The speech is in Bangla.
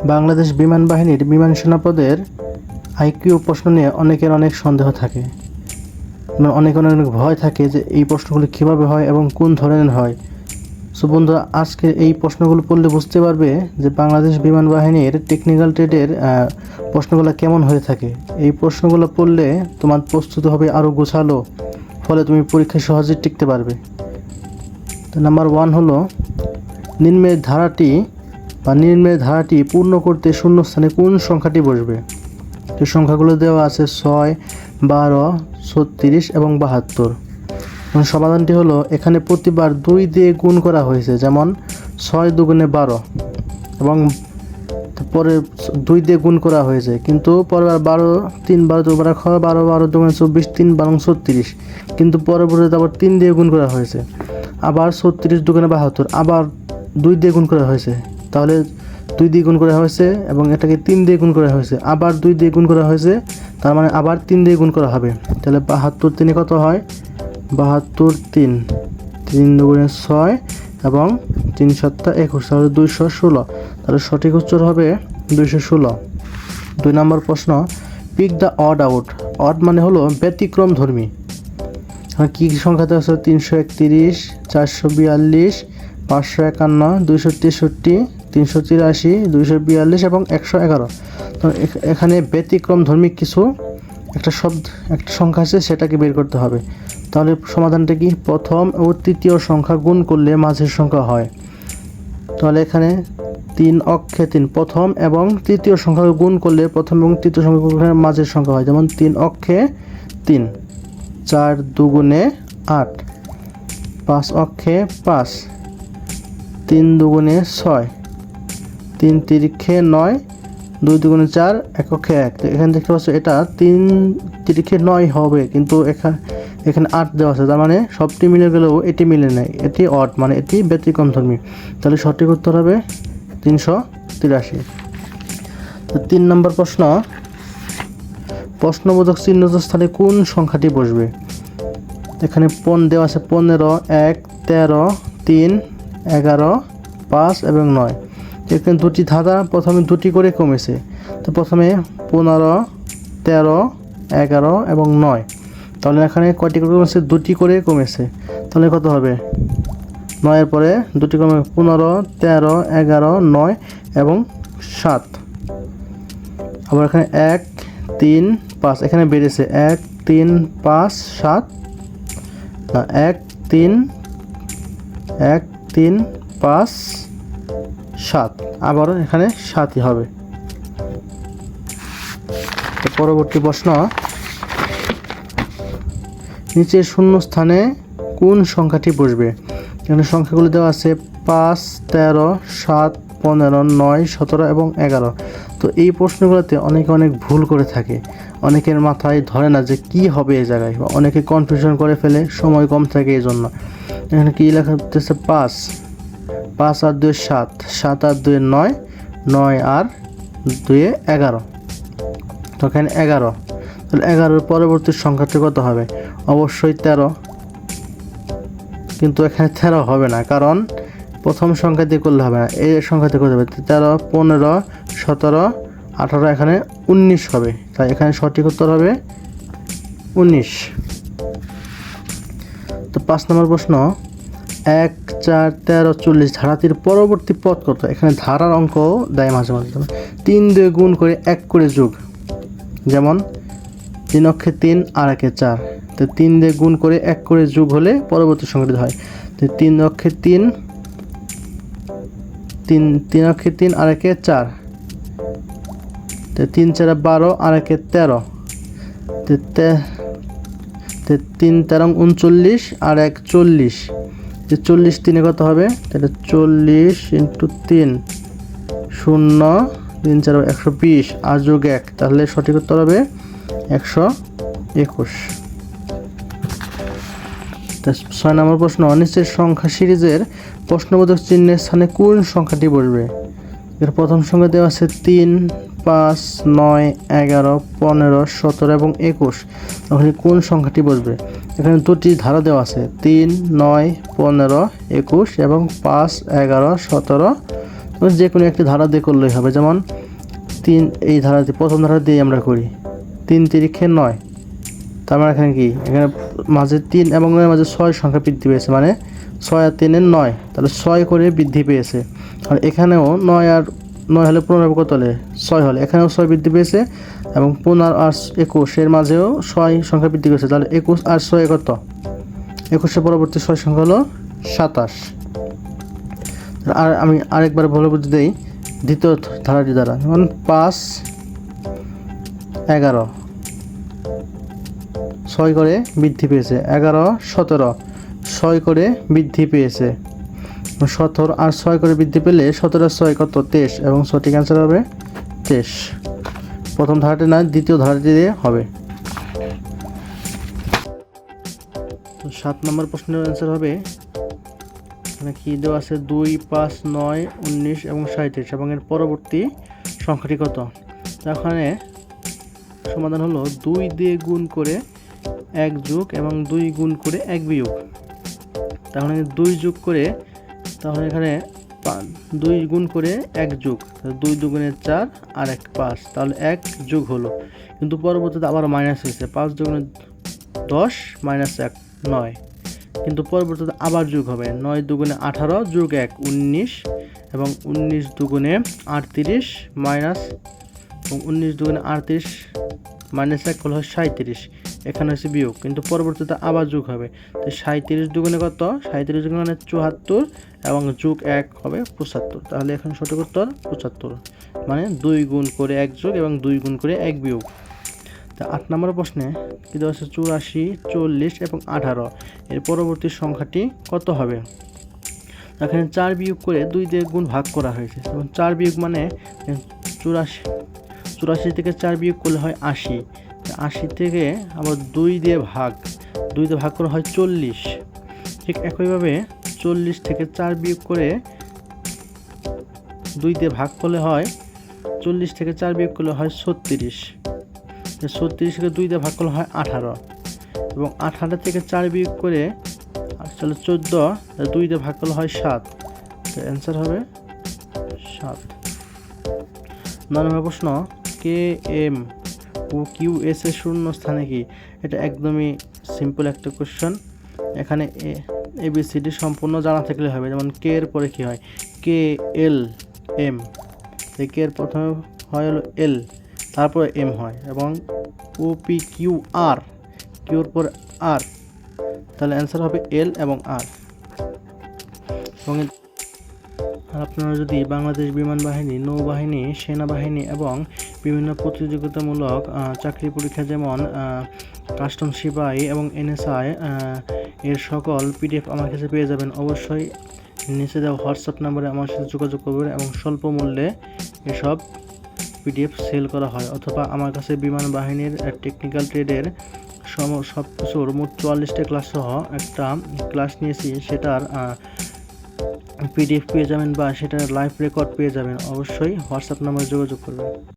বাংলাদেশ বিমান বাহিনীর বিমান সেনাপদের আইকিউ প্রশ্ন নিয়ে অনেকের অনেক সন্দেহ থাকে, অনেকের অনেক ভয় থাকে যে এই প্রশ্নগুলো কীভাবে হয় এবং কোন ধরনের হয়। সো বন্ধুরা, আজকে এই প্রশ্নগুলো পড়লে বুঝতে পারবে যে বাংলাদেশ বিমান বাহিনীর টেকনিক্যাল ট্রেডের প্রশ্নগুলো কেমন হয়ে থাকে। এই প্রশ্নগুলো পড়লে তোমার প্রস্তুতি হবে আরও গোছালো, ফলে তুমি পরীক্ষায় সহজে টিকতে পারবে। তো নাম্বার 1 হলো নিম্নের ধারাটি পূর্ণ করতে শূন্যস্থানে কোন সংখ্যাটি বসবে। তো সংখ্যাগুলো দেওয়া আছে 6, 12, 36 এবং 72। সমাধানটি হলো এখানে প্রতিবার 2 দিয়ে গুণ করা হয়েছে, যেমন 6 দুগুণে 12 এবং পরে 2 দিয়ে গুণ করা হয়েছে, কিন্তু পরের 12 3 12 2 12 12 12 দুগুণে 24 3 12 36, কিন্তু পরবর্তীতে আবার 3 দিয়ে গুণ করা হয়েছে। আবার 36 দুগুণে 72 আবার 2 দিয়ে গুণ করা হয়েছে, তাহলে 2 দিয়ে গুণ করা হয়েছে এবং এটাকে 3 দিয়ে গুণ করা হয়েছে, আবার 2 দিয়ে গুণ করা হয়েছে, তার মানে আবার 3 দিয়ে গুণ করা হবে। তাহলে 72 3 কত হয়? 72 3 3 দুগুণে 6 এবং 3 7 21, তাহলে 216। তাহলে সঠিক উত্তর হবে 216। 2 নম্বর প্রশ্ন, pick the odd out. Odd মানে হলো ব্যতিক্রম ধর্মী। কী সংখ্যাতে আছে? 331, 442, 551, 263, 383, 242 এবং 111। তো এখানে ব্যতিক্রম ধর্মী কিছু একটা সংখ্যা আছে, সেটাকে বের করতে হবে। তাহলে সমাধানটা কি? প্রথম ও তৃতীয় সংখ্যা গুণ করলে মাঝের সংখ্যা হয়। তাহলে এখানে 3 অক্ষে 3, প্রথম এবং তৃতীয় সংখ্যা গুণ করলে প্রথম এবং তৃতীয় সংখ্যা মাঝের সংখ্যা হয়। যেমন 3 অক্ষে 3, 4 দুগুণে 8, 5 অক্ষে 5, 3 দুগুণে 6, 3 তিরিক্ষে 9, 2 দুগুণে 4, 1 অক্ষে 1। তো এখানে দেখতে পাচ্ছ এটা 3 তিরিক্ষে 9 হবে, কিন্তু এখানে 8 দেওয়া আছে, তার মানে সবটি মিলে গেলেও এটি মিলে নেয়, এটি অড, মানে এটি ব্যতিক্রমধর্মী। তাহলে সঠিক উত্তর হবে 383। তো 3 নম্বর প্রশ্ন, প্রশ্নবোধক চিহ্নিত স্থানে কোন সংখ্যাটি বসবে। এখানে দেওয়া আছে 15, 1, 13, 3, 11, 5 এবং 9। এখানে দুটি ধাঁধা, প্রথমে দুটি করে কমেছে। তো প্রথমে 15, 13, 11 এবং 9। তাহলে এখানে কয়টি করে কমেছে? দুটি করে কমেছে। তাহলে কত হবে? 9-এর পরে দুটি কমে 15, 13, 11, 9 এবং 7। আবার এখানে 1, 3, 5 এখানে বেড়েছে, 1, 3, 5, 7 না 1, 3, 5, 7, আবারও এখানে 7ই হবে। তো পরবর্তী প্রশ্ন, নিচের শূন্য স্থানে কোন সংখ্যাটি বসবে। এখানে সংখ্যাগুলো দেওয়া আছে 5, 13, 7, 15, 9, 17 এবং 11। তো এই প্রশ্নগুলোতে অনেকে অনেক ভুল করে থাকে, অনেকের মাথায় ধরে না যে কি হবে এই জায়গায়, বা অনেকে কনফিউশন করে ফেলে, সময় কম থাকে এই জন্য। এখানে কি লেখা হচ্ছে? 5 আর 2 7, 7 আর 2 9, 9 আর 2 11। তো এখানে 11, তাহলে 11-এর পরবর্তী সংখ্যাটি কত হবে? অবশ্যই 13, কিন্তু এখানে 13 হবে না, কারণ প্রথম সংখ্যা দিয়ে করলে হবে না, এই সংখ্যা দিয়ে করতে হবে। 13, 15, 17, 18, এখানে 19 হবে। তাই এখানে সঠিক উত্তর হবে 19। তো 5 নম্বর প্রশ্ন, 1, 4, 13, 40 ধারাটির পরবর্তী পদ কত। এখানে ধারার অঙ্ক দেয় মাঝে মাঝে। 3 দিয়ে গুণ করে 1 করে যোগ, যেমন 3 অক্ষে 3 আর 1-এ 4। তো 3 দিয়ে গুণ করে 1 করে যোগ হলে পরবর্তী সংখ্যাটি হয়। তো 3 অক্ষে 3 অক্ষে 3 আর 1-এ 4। তো 3 4 12 আর 1-এ 13। তো 3 13 39 আর 1 40। তো 40 3-এ কত হবে? তাহলে 40 × 3 0 3 4 120 আর যোগ 1, তাহলে সঠিক উত্তর হবে 121। 6 নম্বর প্রশ্ন, নিচের সংখ্যা সিরিজের প্রশ্নবোধক চিহ্নের স্থানে কোন সংখ্যাটি বসবে। এর প্রথম সংখ্যা দেওয়া আছে 3, 5, 9, 11, 15, 17 এবং 21। তাহলে কোন সংখ্যাটি বসবে। এখানে দুটি ধারা দেওয়া আছে, 3, 9, 15, 21 এবং 5, 11, 17। যে কোনো একটি ধারা দিয়ে করলেই হবে, যেমন 3 এই ধারা দিয়ে, প্রথম ধারা দিয়ে আমরা করি 3 তিরিখে 9। তার মানে এখানে কি, এখানে মাঝে 3 এবং এর মাঝে 6 সংখ্যা বৃদ্ধি পেয়েছে, মানে 6 আর 3 এর 9, তাহলে 6 করে বৃদ্ধি পেয়েছে। আর এখানেও 9 আর 9 হলে 15 কত হলে 6 হলে, এখানেও 6 বৃদ্ধি পেয়েছে এবং 15 আর 21 এর মাঝেও 6 সংখ্যা বৃদ্ধি পেয়েছে, তাহলে 21 আর 6 কত, 21 পরবর্তী 6 সংখ্যা হলো 27। আর আমি আরেকবার ভালো বুঝতে দেই দ্বিতীয় ধারাটি দ্বারা, যেমন 5 11, 6 করে বৃদ্ধি পেয়েছে, 11 17, 6 করে বৃদ্ধি পেয়েছে, 17 আর 6 করে বৃদ্ধি পেলে 17 আর 6 কত 23, এবং সঠিক অ্যান্সার হবে 23। প্রথম ধারাটি না, দ্বিতীয় ধারাটি দিয়ে হবে। তো 7 নম্বর প্রশ্নের অ্যান্সার হবে, এখানে কি দেওয়া আছে 2 5 9 19 এবং 37 এবং এর পরবর্তী সংখ্যাটি কত। এখানে সমাধান হলো 2 দিয়ে গুণ করে 1 যোগ এবং 2 গুণ করে 1 বিয়োগ। তাহলে 2 যোগ করে, তাহলে এখানে 2 গুণ করে 1 যোগ, 2 দুগুণে 4 আর 1 5, তাহলে 1 যোগ হলো, কিন্তু পরবর্তীতে আবার মাইনাস হয়েছে, 5 দুগুণে 10 মাইনাস 1 9, কিন্তু পরবর্তীতে আবার যোগ হবে, 9 দুগুণে 18 যোগ 1 19, এবং 19 দুগুণে 38 মাইনাস, এবং 19 দুগুণে 38 মাইনাস 1 হলো 37, এখানে হচ্ছে বিয়োগ, কিন্তু পরবর্তীতে আবার যোগ হবে, তো 37 দুগুণে কত, 37 দুগুণে 74 এবং যোগ 1 হবে 75, তাহলে এখন সঠিক উত্তর 75, মানে 2 গুণ করে 1 যোগ এবং 2 গুণ করে 1 বিয়োগ। তা 8 নম্বর প্রশ্নে কি দেওয়া আছে 84 40 এবং 18, এর পরবর্তী সংখ্যাটি কত হবে। এখানে 4 বিয়োগ করে 2 দিয়ে গুণ ভাগ করা হয়েছে, এবং 4 বিয়োগ মানে 84 থেকে 4 বিয়োগ করলে হয় 80, 80 থেকে আবার 2 দিয়ে ভাগ করা হয় 40, ঠিক একইভাবে 40 থেকে 4 বিয়োগ করে 2 দিয়ে ভাগ করলে হয় 40 থেকে 4 বিয়োগ করলে হয় 36, 36 থেকে 2 দিয়ে ভাগ করলে হয় 18, এবং 18 থেকে 4 বিয়োগ করে আসলে 14, 2 দিয়ে ভাগ করলে হয় 7, তো অ্যান্সার হবে 7। 9 নম্বর প্রশ্ন, K M O Q S এর শূন্য স্থানে কি। এটা একদমই সিম্পল একটা কোশ্চেন, এখানে এবিসিডি সম্পূর্ণ জানা থাকলে হবে, যেমন কে এর পরে কি হয়, কে এল এম, কে এর প্রথমে হয় হলো এল, তারপরে এম হয়, এবং ও পি কিউ আর, কিউর পর আর, তাহলে অ্যান্সার হবে এল এবং আর। এবং আপনারা যদি বাংলাদেশ বিমান বাহিনী, নৌবাহিনী, সেনাবাহিনী এবং বিভিন্ন প্রতিযোগিতামূলক চাকরি পরীক্ষা, যেমন কাস্টম সিপাহি এবং এনএসআই, এর সকল পিডিএফ আমার কাছে পেয়ে যাবেন। অবশ্যই নিচে দেওয়া হোয়াটসঅ্যাপ নাম্বারে আমার সাথে যোগাযোগ করবেন, এবং স্বল্প মূল্যে এসব পিডিএফ সেল করা হয়, অথবা আমার কাছে বিমান বাহিনীর টেকনিক্যাল ট্রেডের সব কিছুর মোট 44টা ক্লাস সহ একটা ক্লাস নিয়েছি, সেটার পিডিএফ পেয়ে যাবেন বা সেটার লাইভ রেকর্ড পেয়ে যাবেন। অবশ্যই হোয়াটসঅ্যাপ নাম্বারে যোগাযোগ করবেন।